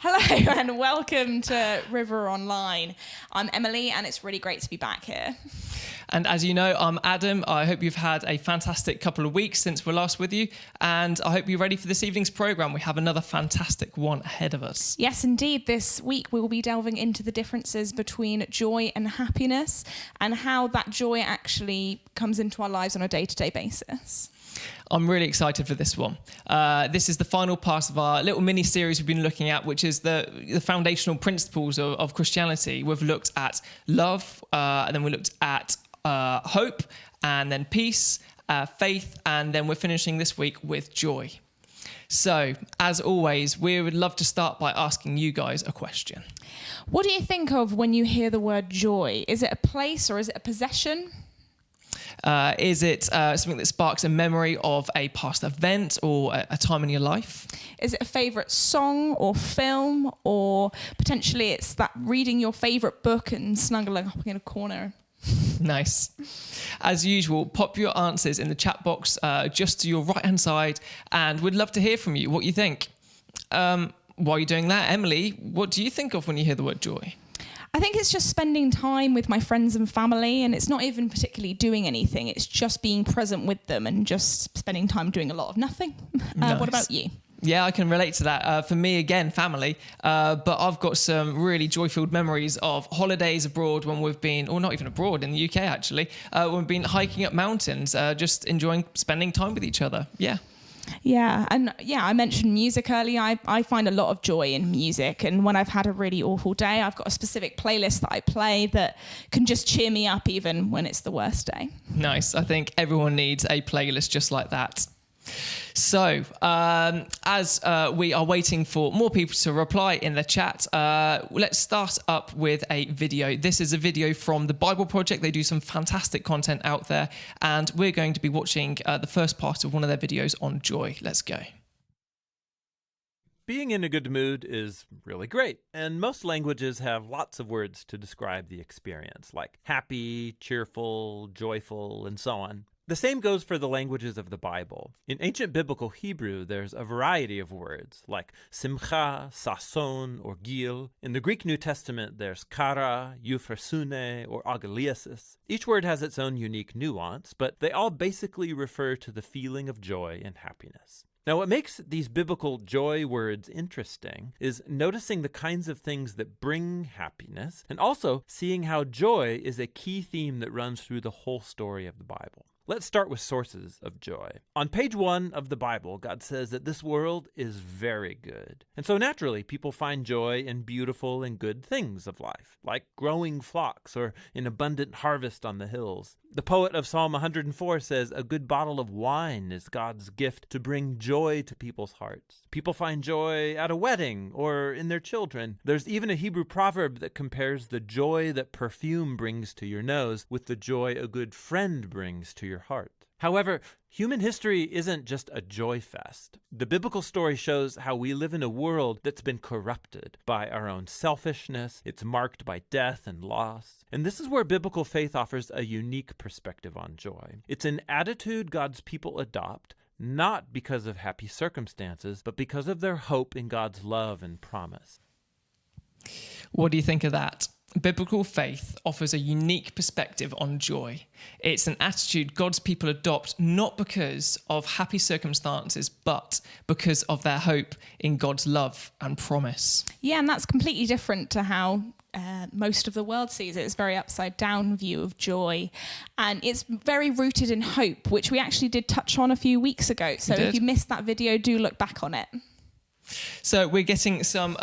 Hello and welcome to River Online. I'm Emily and it's really great to be back here. And as you know, I'm Adam. I hope you've had a fantastic couple of weeks since we're last with you. And I hope you're ready for this evening's programme. We have another fantastic one ahead of us. Yes, indeed. This week we will be delving into the differences between joy and happiness and how that joy actually comes into our lives on a day-to-day basis. I'm really excited for this one. This is the final part of our little mini-series we've been looking at, which is the foundational principles of Christianity. We've looked at love, and then we looked at hope, and then peace, faith, and then we're finishing this week with joy. So, as always, we would love to start by asking you guys a question. What do you think of when you hear the word joy? Is it a place or is it a possession? Is it something that sparks a memory of a past event or a time in your life? Is it a favourite song or film, or potentially it's that reading your favourite book and snuggling up in a corner? Nice. As usual, pop your answers in the chat box just to your right-hand side, and we'd love to hear from you, what you think. While you're doing that, Emily, what do you think of when you hear the word joy? I think it's just spending time with my friends and family, and it's not even particularly doing anything. It's just being present with them and just spending time doing a lot of nothing. Nice. What about you? Yeah, I can relate to that. For me, again, family. But I've got some really joy-filled memories of holidays abroad when we've been, or not even abroad, in the UK actually, when we've been hiking up mountains, just enjoying spending time with each other. Yeah. Yeah, and I mentioned music earlier. I find a lot of joy in music, and when I've had a really awful day, I've got a specific playlist that I play that can just cheer me up even when it's the worst day. Nice. I think everyone needs a playlist just like that. So, as we are waiting for more people to reply in the chat, let's start up with a video. This is a video from the Bible Project. They do some fantastic content out there, and we're going to be watching the first part of one of their videos on joy. Let's go. Being in a good mood is really great, and most languages have lots of words to describe the experience, like happy, cheerful, joyful, and so on. The same goes for the languages of the Bible. In ancient biblical Hebrew, there's a variety of words, like simcha, sason, or gil. In the Greek New Testament, there's kara, euphrosune, or agaliasis. Each word has its own unique nuance, but they all basically refer to the feeling of joy and happiness. Now, what makes these biblical joy words interesting is noticing the kinds of things that bring happiness, and also seeing how joy is a key theme that runs through the whole story of the Bible. Let's start with sources of joy. On page 1 of the Bible, God says that this world is very good. And so naturally, people find joy in beautiful and good things of life, like growing flocks or an abundant harvest on the hills. The poet of Psalm 104 says, a good bottle of wine is God's gift to bring joy to people's hearts. People find joy at a wedding or in their children. There's even a Hebrew proverb that compares the joy that perfume brings to your nose with the joy a good friend brings to your heart. However, human history isn't just a joy fest. The biblical story shows how we live in a world that's been corrupted by our own selfishness. It's marked by death and loss. And this is where biblical faith offers a unique perspective on joy. It's an attitude God's people adopt, not because of happy circumstances, but because of their hope in God's love and promise. What do you think of that? Biblical faith offers a unique perspective on joy. It's an attitude God's people adopt not because of happy circumstances, but because of their hope in God's love and promise. Yeah, and that's completely different to how most of the world sees it. It's a very upside down view of joy, and it's very rooted in hope, which we actually did touch on a few weeks ago. So if you missed that video, do look back on it. So we're getting some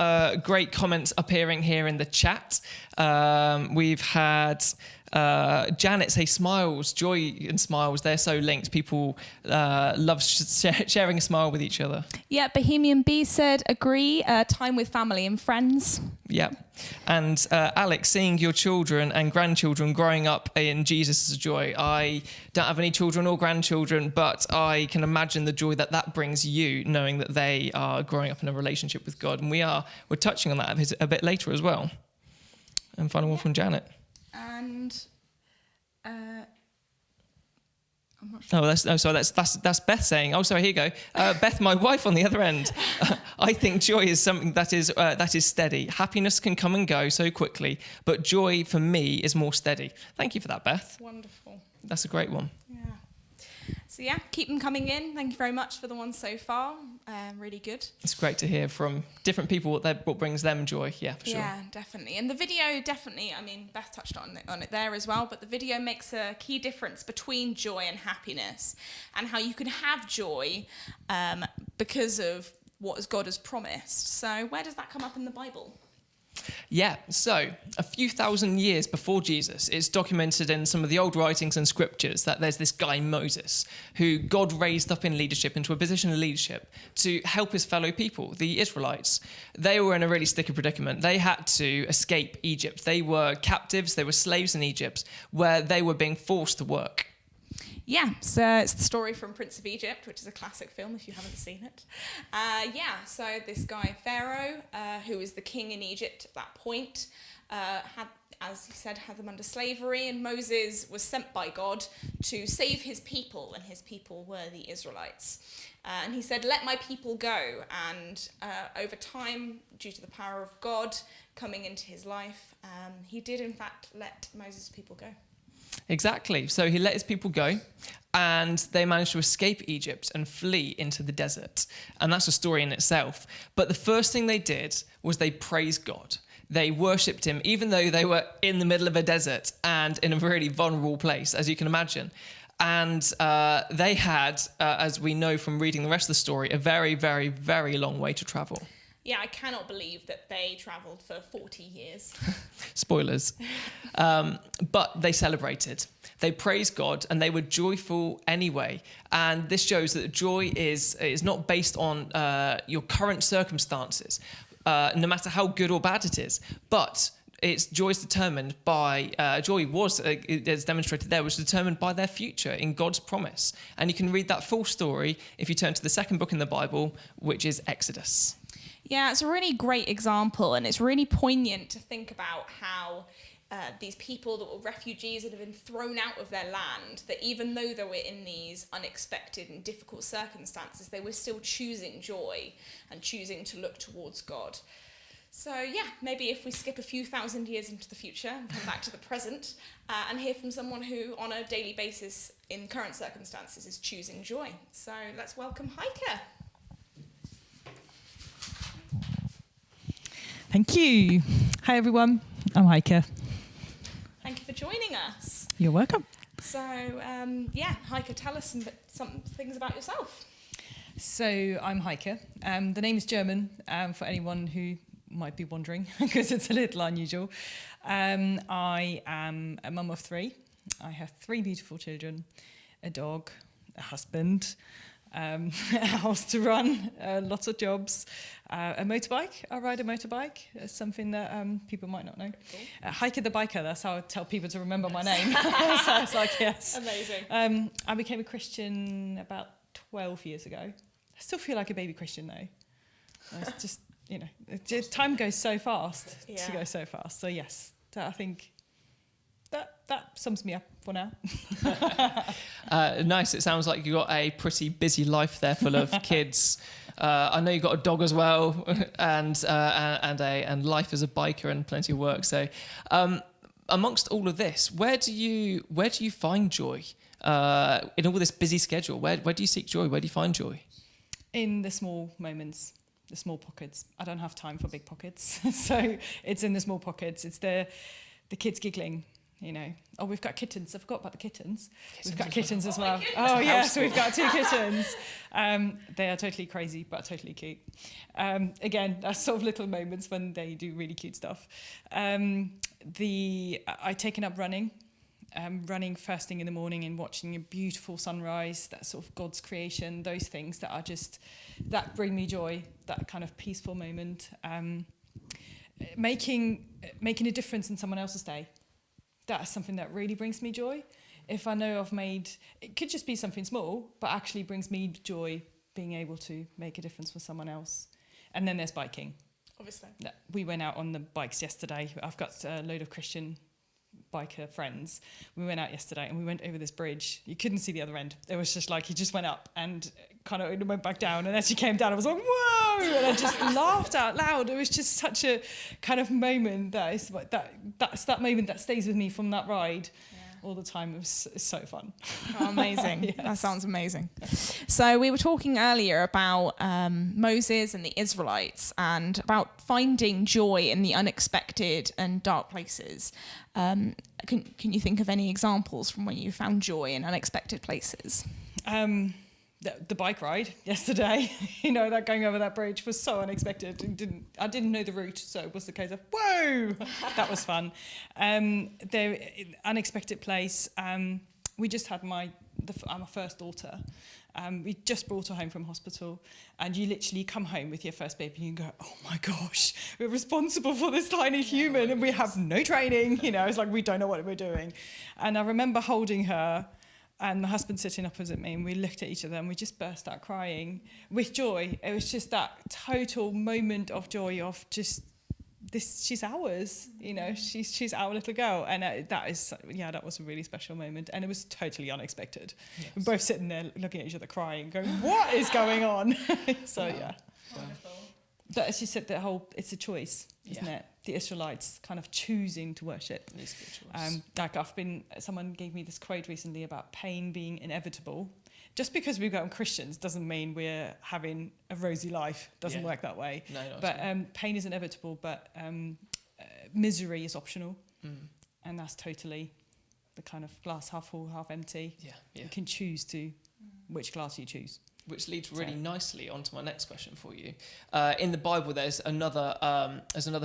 great comments appearing here in the chat. We've had Janet say smiles, joy and smiles, they're so linked. People love sharing a smile with each other. Yeah, Bohemian Bee said, agree, time with family and friends. Yeah. And Alex, seeing your children and grandchildren growing up in Jesus is a joy. I don't have any children or grandchildren, but I can imagine the joy that that brings you, knowing that they are growing up in a relationship with God. And we're touching on that a bit later as well. And final one from Janet. And I'm not sure. That's Beth saying. Oh, sorry. Here you go. Beth, my wife, on the other end. I think joy is something that is steady. Happiness can come and go so quickly, but joy for me is more steady. Thank you for that, Beth. Wonderful. That's a great one. Yeah. So yeah, keep them coming in. Thank you very much for the ones so far. Really good. It's great to hear from different people what brings them joy. Yeah, for sure. Yeah, definitely. And the video definitely, I mean, Beth touched on it there as well, but the video makes a key difference between joy and happiness, and how you can have joy because of what God has promised. So where does that come up in the Bible? Yeah, so a few thousand years before Jesus, it's documented in some of the old writings and scriptures that there's this guy Moses who God raised up in leadership, into a position of leadership to help his fellow people, the Israelites. They were in a really sticky predicament. They had to escape Egypt. They were captives, they were slaves in Egypt, where they were being forced to work. Yeah, so it's the story from Prince of Egypt, which is a classic film if you haven't seen it. So this guy Pharaoh, who was the king in Egypt at that point, had, as he said, had them under slavery, and Moses was sent by God to save his people, and his people were the Israelites. And he said, "Let my people go." And over time, due to the power of God coming into his life, he did in fact let Moses' people go. Exactly. So he let his people go, and they managed to escape Egypt and flee into the desert. And that's a story in itself. But the first thing they did was they praised God. They worshipped him, even though they were in the middle of a desert and in a really vulnerable place, as you can imagine. And they had, as we know from reading the rest of the story, a very, very, very long way to travel. Yeah, I cannot believe that they travelled for 40 years. Spoilers. But they celebrated. They praised God, and they were joyful anyway. And this shows that joy is not based on your current circumstances, no matter how good or bad it is. But joy is determined by, as demonstrated there, was determined by their future in God's promise. And you can read that full story if you turn to the second book in the Bible, which is Exodus. Yeah, it's a really great example, and it's really poignant to think about how these people that were refugees that have been thrown out of their land, that even though they were in these unexpected and difficult circumstances, they were still choosing joy and choosing to look towards God. So yeah, maybe if we skip a few thousand years into the future and come back to the present and hear from someone who on a daily basis in current circumstances is choosing joy. So let's welcome Heike. Thank you. Hi, everyone. I'm Heike. Thank you for joining us. You're welcome. So, Heike, tell us some things about yourself. So, I'm Heike. The name is German for anyone who might be wondering, because it's a little unusual. I am a mum of 3. I have 3 beautiful children, a dog, a husband, a house to run, lots of jobs, a motorbike. I ride a motorbike. It's something that people might not know. Cool. Heike the biker, that's how I tell people to remember my name. So it's like, yes. Amazing. I became a Christian about 12 years ago. I still feel like a baby Christian though. It's just, time goes so fast to go so fast. So yes, I think that sums me up for now. Nice. It sounds like you got a pretty busy life there, full of kids. I know you got a dog as well, and life as a biker and plenty of work. So, amongst all of this, where do you find joy in all this busy schedule? Where do you seek joy? Where do you find joy? In the small moments, the small pockets. I don't have time for big pockets, so it's in the small pockets. It's the kids giggling. Oh, we've got kittens. I forgot about the kittens. We've got kittens as well. Oh, yes, we've got 2 kittens. They are totally crazy, but totally cute. Again, that's sort of little moments when they do really cute stuff. I've taken up running. Running first thing in the morning and watching a beautiful sunrise, that's sort of God's creation, those things that are that bring me joy, that kind of peaceful moment. Making a difference in someone else's day. That's something that really brings me joy. If I know it could just be something small, but actually brings me joy being able to make a difference for someone else. And then there's biking. Obviously. We went out on the bikes yesterday. I've got a load of Christian biker friends. We went out yesterday and we went over this bridge. You couldn't see the other end. It was just like, he just went up and kind of went back down. And as he came down, I was like, whoa! And I just laughed out loud. It was just such a kind of moment that's that moment that stays with me from that ride. All the time. It's so fun. Oh, amazing. Yes. That sounds amazing. So we were talking earlier about Moses and the Israelites and about finding joy in the unexpected and dark places. Can you think of any examples from when you found joy in unexpected places? The bike ride yesterday, that going over that bridge was so unexpected. I didn't know the route, so it was the case of, whoa, that was fun. The unexpected place, we just had my first daughter. We just brought her home from hospital, and you literally come home with your first baby and you go, oh my gosh, we're responsible for this tiny human and we have no training. It's like we don't know what we're doing. And I remember holding her, and my husband sitting opposite me, and we looked at each other and we just burst out crying with joy. It was just that total moment of joy of just this, she's ours, she's our little girl. And that was a really special moment. And it was totally unexpected. Yes. We're both sitting there looking at each other crying, going, what is going on? So, yeah. Wonderful. But as you said, it's a choice, isn't it? The Israelites kind of choosing to worship. It is a good choice. Someone gave me this quote recently about pain being inevitable. Just because we've got Christians doesn't mean we're having a rosy life. Doesn't work that way. No, not but at all. Pain is inevitable, but misery is optional. And that's totally the kind of glass half full, half empty. Yeah. You can choose which glass you choose. Which leads really nicely onto my next question for you. In the Bible, there's another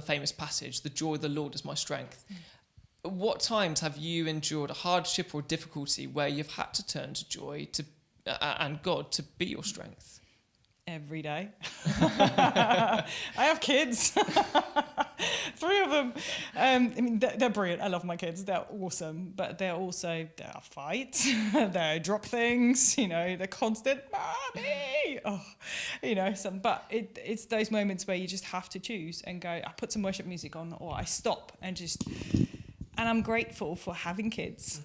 famous passage: "The joy of the Lord is my strength." What times have you endured a hardship or difficulty where you've had to turn to joy and God to be your strength? Every day. I have kids. 3 of them. They're brilliant. I love my kids. They're awesome. But there are fights. They drop things. They're constant, mommy. But it's those moments where you just have to choose and go, I put some worship music on, or I stop and I'm grateful for having kids.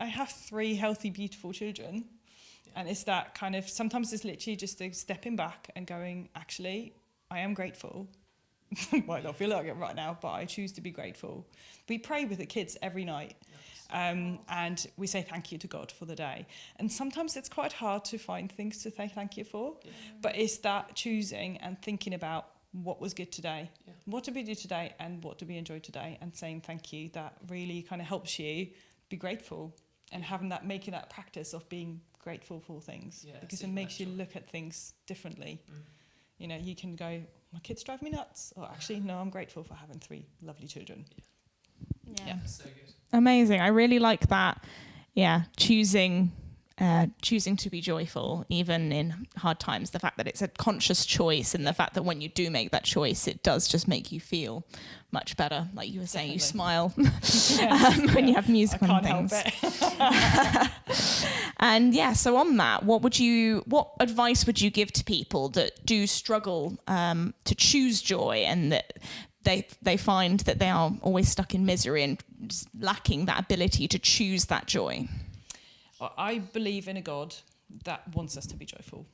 I have 3 healthy, beautiful children. And it's that kind of, sometimes it's literally just stepping back and going, actually, I am grateful. Might not feel like it right now, but I choose to be grateful. We pray with the kids every night. And we say thank you to God for the day. And sometimes it's quite hard to find things to say thank you for. Yeah. But it's that choosing and thinking about what was good today. Yeah. What did we do today and what did we enjoy today? And saying thank you, that really kind of helps you be grateful. And making that practice of being grateful for things, because it makes you look at things differently. You can go, my kids drive me nuts, or actually no, I'm grateful for having 3 lovely children. So good. Amazing. I really like that. Choosing to be joyful even in hard times, the fact that it's a conscious choice, and the fact that when you do make that choice, it does just make you feel much better. Like you were saying, you smile when you have music on things. I can't help it. And so on that, what advice would you give to people that do struggle to choose joy, and that they find that they are always stuck in misery and just lacking that ability to choose that joy? I believe in a God that wants us to be joyful,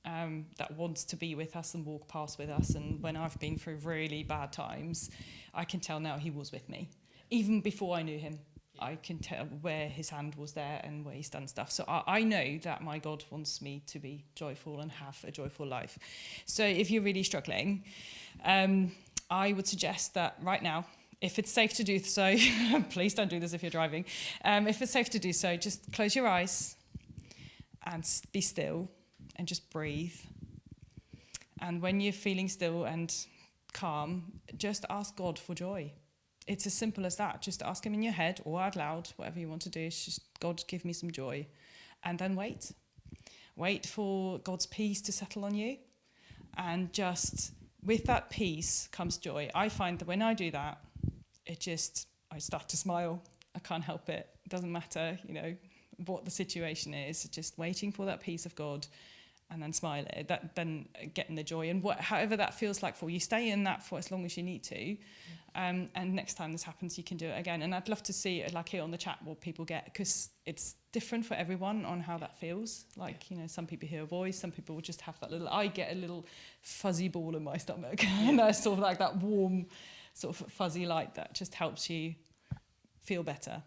that wants to be with us and walk past with us. And when I've been through really bad times, I can tell now he was with me. Even before I knew him, I can tell where his hand was there and where he's done stuff. So I know that my God wants me to be joyful and have a joyful life. So if you're really struggling, I would suggest that right now, if it's safe to do so, please don't do this if you're driving. If it's safe to do so, just close your eyes and be still and just breathe. And when you're feeling still and calm, just ask God for joy. It's as simple as that. Just ask him in your head or out loud, whatever you want to do. It's just, God, give me some joy. And then wait. Wait for God's peace to settle on you. And just with that peace comes joy. I find that when I do that, I start to smile. I can't help it. It doesn't matter, what the situation is. Just waiting for that peace of God and then smile at it, then getting the joy. And however that feels like for you, stay in that for as long as you need to. And next time this happens, you can do it again. And I'd love to see it, like here on the chat, what people get, because it's different for everyone on how that feels. Like, you know, some people hear a voice, some people will just have that little, I get a little fuzzy ball in my stomach. And that's sort of like that warm, sort of fuzzy light that just helps you feel better.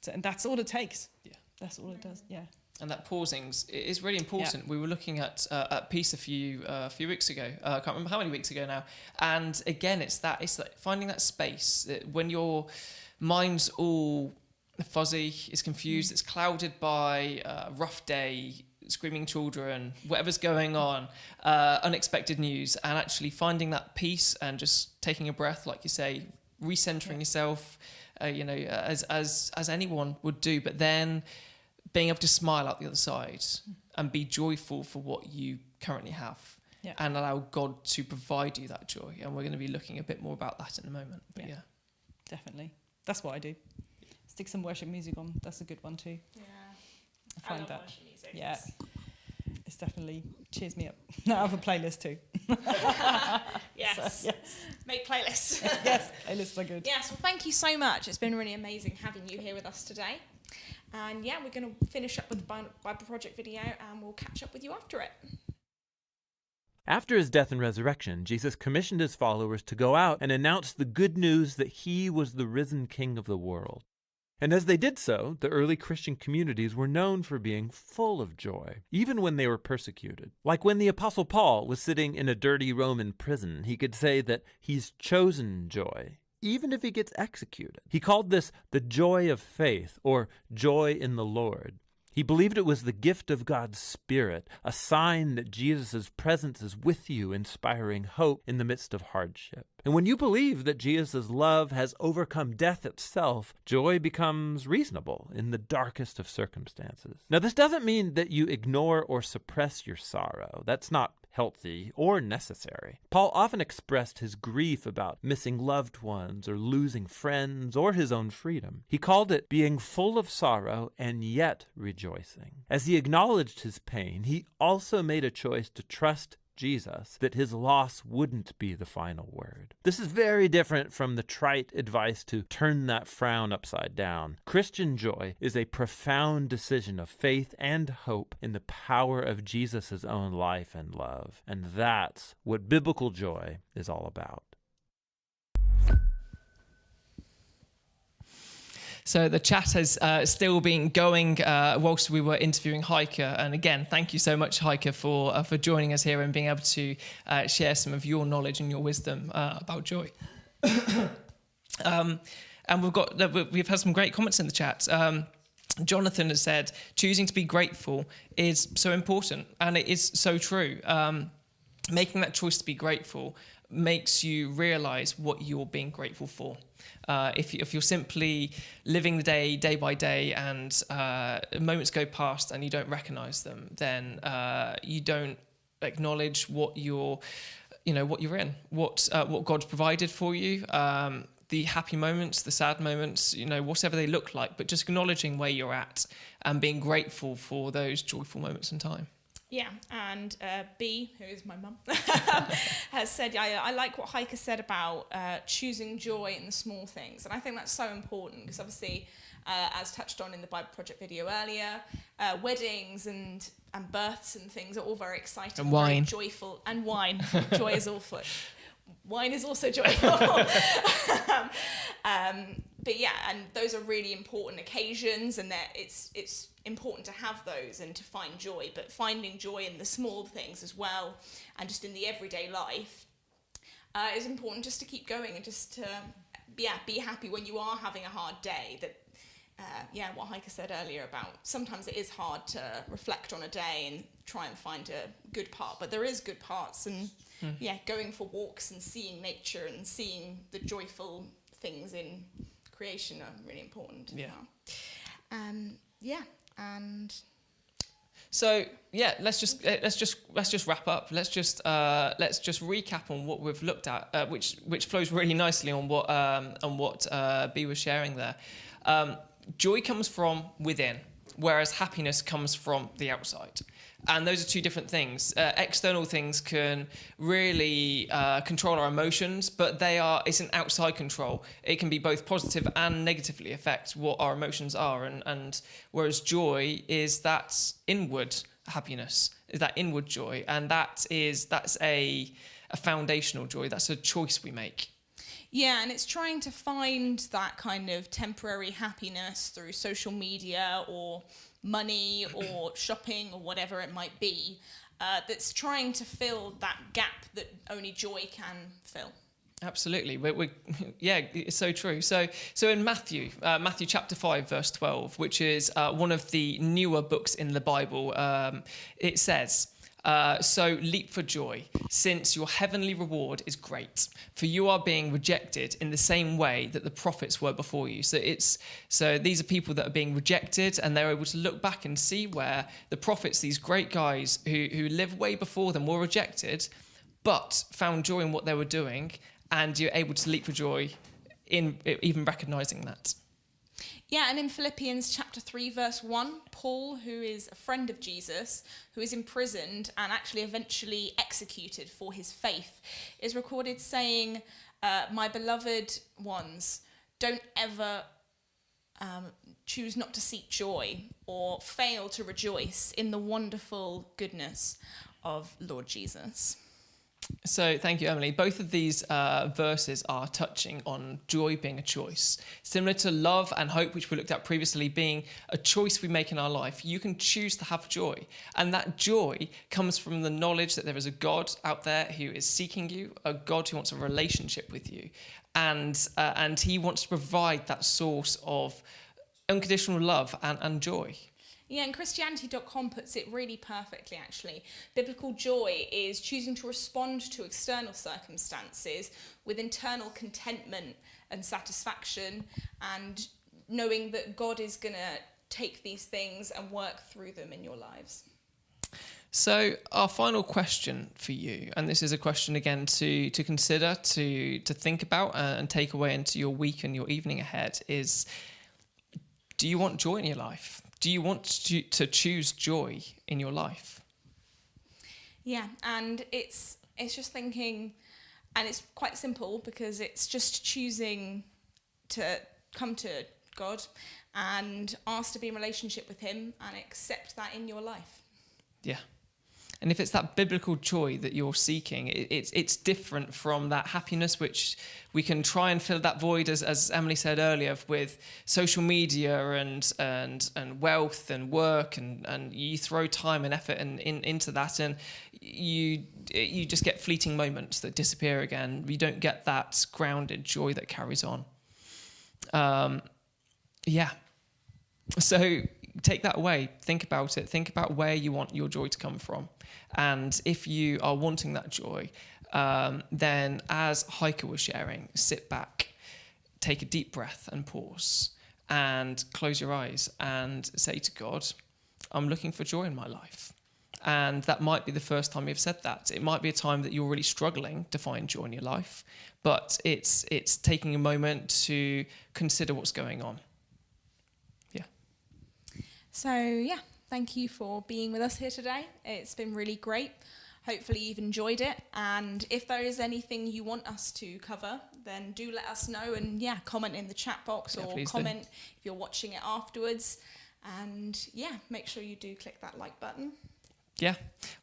So, and that's all it takes. Yeah. That's all it does, yeah. And that pausing is really important. Yeah. We were looking at Peace a few weeks ago. I can't remember how many weeks ago now. And again, it's like finding that space when your mind's all fuzzy, it's confused, it's clouded by a rough day, screaming children, whatever's going on, unexpected news, and actually finding that peace and just taking a breath, like you say, recentering yourself, as anyone would do, but then being able to smile out the other side and be joyful for what you currently have, and allow God to provide you that joy. And we're going to be looking a bit more about that in a moment. But yeah, definitely. That's what I do. Stick some worship music on. That's a good one too. Yeah, I find that. Worship music. Yeah, it's definitely cheers me up. I have a playlist too. Yes. So, yes. Make playlists. Yes, playlists are good. Yes, well, thank you so much. It's been really amazing having you here with us today. And yeah, we're going to finish up with the Bible Project video, and we'll catch up with you after it. After his death and resurrection, Jesus commissioned his followers to go out and announce the good news that he was the risen King of the world. And as they did so, the early Christian communities were known for being full of joy, even when they were persecuted. Like when the Apostle Paul was sitting in a dirty Roman prison, he could say that he's chosen joy, even if he gets executed. He called this the joy of faith, or joy in the Lord. He believed it was the gift of God's Spirit, a sign that Jesus' presence is with you, inspiring hope in the midst of hardship. And when you believe that Jesus' love has overcome death itself, joy becomes reasonable in the darkest of circumstances. Now, this doesn't mean that you ignore or suppress your sorrow. That's not healthy or necessary. Paul often expressed his grief about missing loved ones or losing friends or his own freedom. He called it being full of sorrow and yet rejoicing. As he acknowledged his pain, he also made a choice to trust Jesus, that his loss wouldn't be the final word. This is very different from the trite advice to turn that frown upside down. Christian joy is a profound decision of faith and hope in the power of Jesus' own life and love. And that's what biblical joy is all about. So the chat has still been going whilst we were interviewing Heike. And again, thank you so much, Heike, for joining us here and being able to share some of your knowledge and your wisdom about joy. And we've had some great comments in the chat. Jonathan has said, choosing to be grateful is so important, and it is so true. Making that choice to be grateful makes you realize what you're being grateful for. If you're simply living the day by day, and moments go past and you don't recognize them, then you don't acknowledge what you're in, what God's provided for you, the happy moments, the sad moments, whatever they look like, but just acknowledging where you're at and being grateful for those joyful moments in time. Yeah, and B, who is my mum, has said, I like what Heike said about choosing joy in the small things. And I think that's so important because obviously, as touched on in the Bible Project video earlier, weddings and births and things are all very exciting. And wine. Very joyful. And wine. Joy is all foot. Wine is also joyful. But yeah, and those are really important occasions, and that it's important to have those and to find joy, but finding joy in the small things as well, and just in the everyday life is important, just to keep going and just to be happy when you are having a hard day. That what Heike said earlier about sometimes it is hard to reflect on a day and try and find a good part, but there is good parts, and going for walks and seeing nature and seeing the joyful things in creation are really important. And so let's just wrap up. Let's just recap on what we've looked at, which flows really nicely on what B was sharing there. Joy comes from within, whereas happiness comes from the outside. And those are two different things. External things can really control our emotions, but it's an outside control. It can be both positive and negatively affect what our emotions are. And whereas joy is that inward happiness, is that inward joy. And that's a foundational joy. That's a choice we make. Yeah, and it's trying to find that kind of temporary happiness through social media or money or shopping or whatever it might be, that's trying to fill that gap that only joy can fill. Absolutely. Yeah, it's so true. So in Matthew chapter 5, verse 12, which is one of the newer books in the Bible, it says, so leap for joy, since your heavenly reward is great, for you are being rejected in the same way that the prophets were before you. So these are people that are being rejected, and they're able to look back and see where the prophets, these great guys who lived way before them, were rejected, but found joy in what they were doing, and you're able to leap for joy in even recognizing that. Yeah, and in Philippians chapter 3, verse 1, Paul, who is a friend of Jesus, who is imprisoned and actually eventually executed for his faith, is recorded saying, my beloved ones, don't ever choose not to seek joy or fail to rejoice in the wonderful goodness of Lord Jesus. So thank you, Emily. Both of these verses are touching on joy being a choice. Similar to love and hope, which we looked at previously, being a choice we make in our life. You can choose to have joy. And that joy comes from the knowledge that there is a God out there who is seeking you, a God who wants a relationship with you. And he wants to provide that source of unconditional love and joy. Yeah, and Christianity.com puts it really perfectly, actually. Biblical joy is choosing to respond to external circumstances with internal contentment and satisfaction, and knowing that God is going to take these things and work through them in your lives. So our final question for you, and this is a question again to consider, to think about and take away into your week and your evening ahead, is, do you want joy in your life? Do you want to choose joy in your life? Yeah, and it's just thinking, and it's quite simple, because it's just choosing to come to God and ask to be in relationship with him and accept that in your life. Yeah. And if it's that biblical joy that you're seeking, it's different from that happiness, which we can try and fill that void, as Emily said earlier, with social media and wealth and work, and you throw time and effort into that, and you just get fleeting moments that disappear again. You don't get that grounded joy that carries on. Yeah. So take that away. Think about it. Think about where you want your joy to come from. And if you are wanting that joy, then as Heike was sharing, sit back, take a deep breath and pause, and close your eyes and say to God, I'm looking for joy in my life. And that might be the first time you've said that. It might be a time that you're really struggling to find joy in your life, but it's taking a moment to consider what's going on. Yeah. So, yeah. Thank you for being with us here today. It's been really great. Hopefully you've enjoyed it. And if there is anything you want us to cover, then do let us know. And comment in the chat box, or comment if you're watching it afterwards. And make sure you do click that like button. Yeah,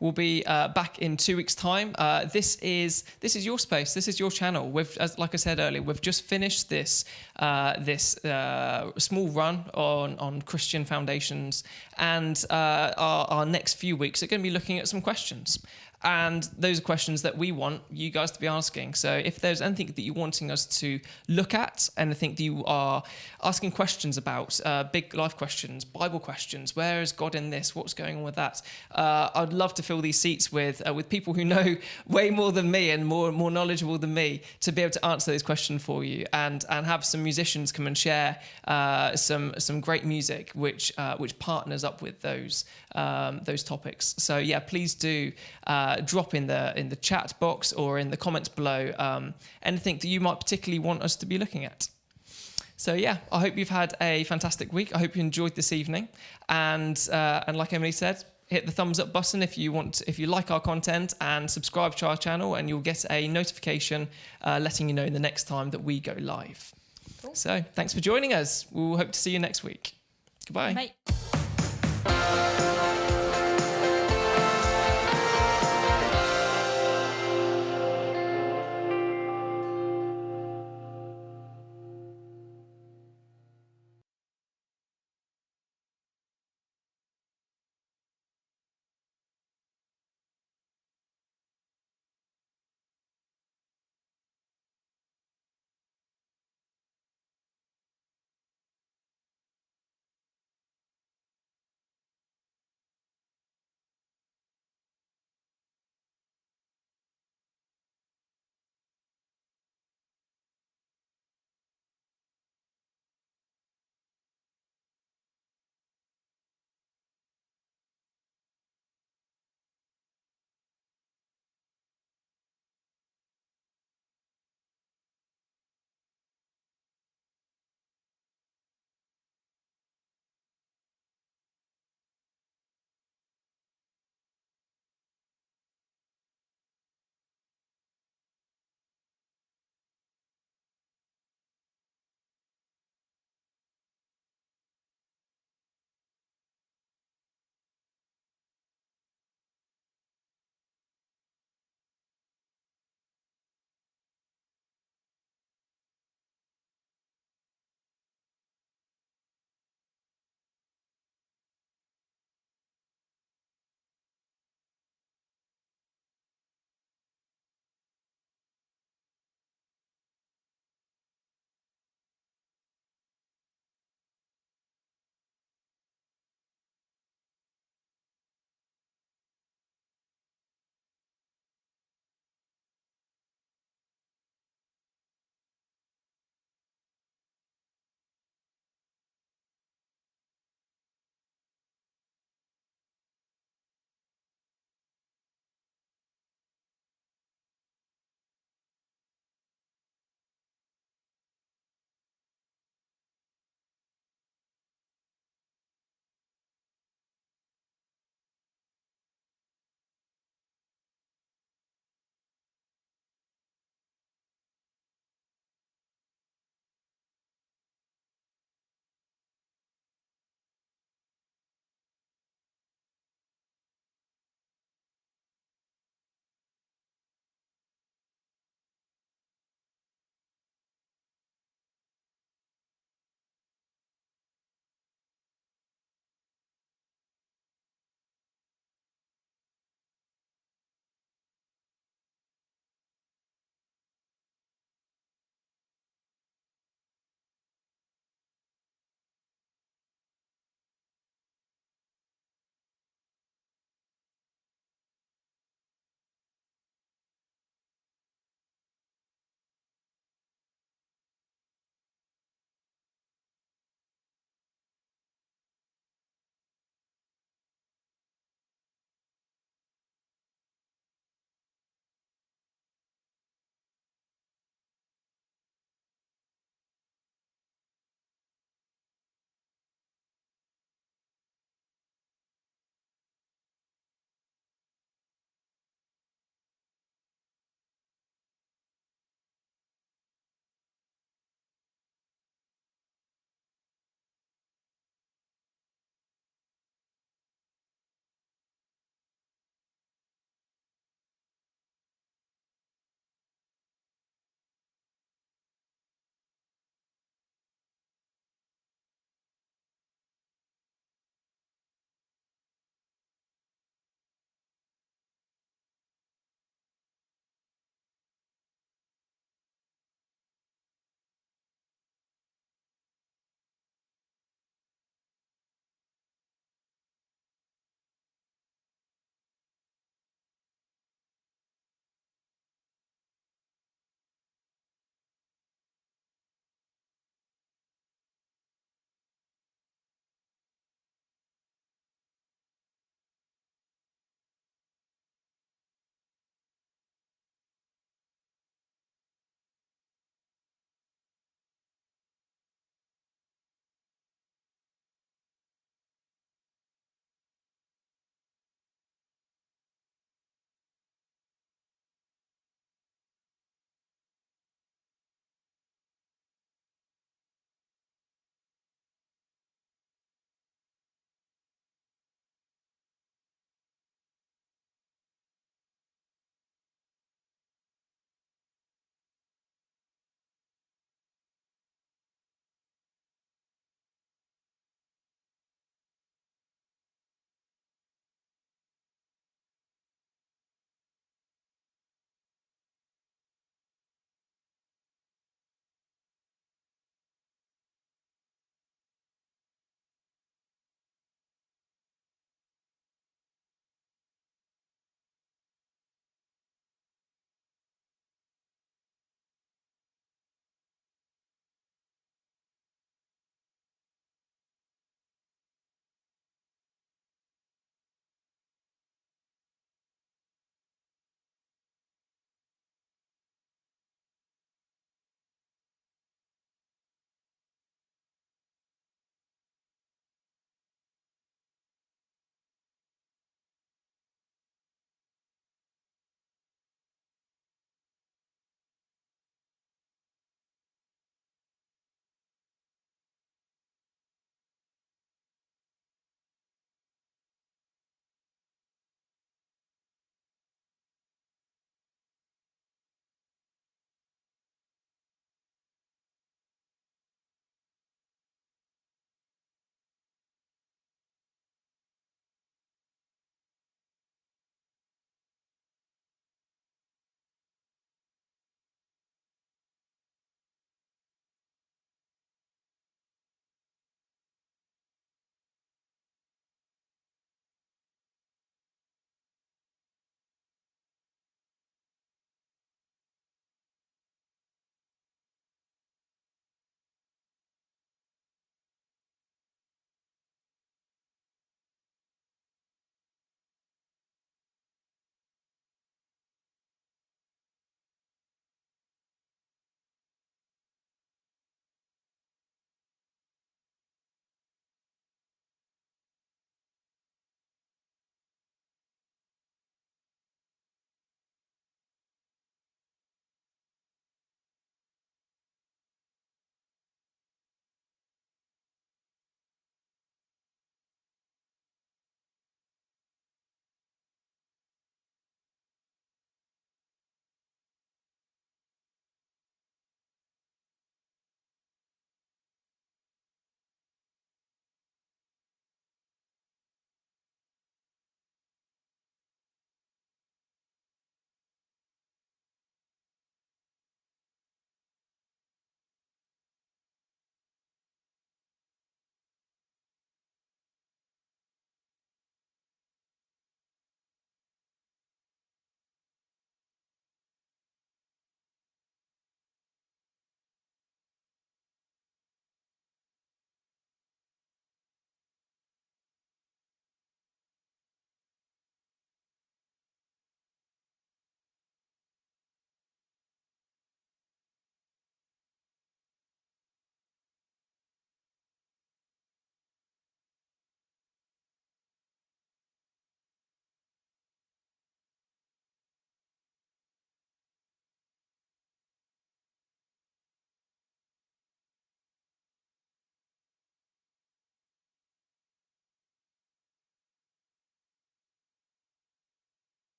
we'll be back in 2 weeks' time. This is your space. This is your channel. Like I said earlier, we've just finished this small run on Christian foundations, and our next few weeks are going to be looking at some questions. And those are questions that we want you guys to be asking. So if there's anything that you're wanting us to look at, anything that you are asking questions about, big life questions, Bible questions, where is God in this? What's going on with that? I'd love to fill these seats with people who know way more than me and more knowledgeable than me, to be able to answer those questions for you, and have some musicians come and share some great music which partners up with those topics. So please do drop in the chat box or in the comments below anything that you might particularly want us to be looking at. So I hope you've had a fantastic week. I hope you enjoyed this evening, and like Emily said, hit the thumbs up button if you like our content, and subscribe to our channel, and you'll get a notification letting you know the next time that we go live. Cool. So thanks for joining us. We'll hope to see you next week. Goodbye. Bye.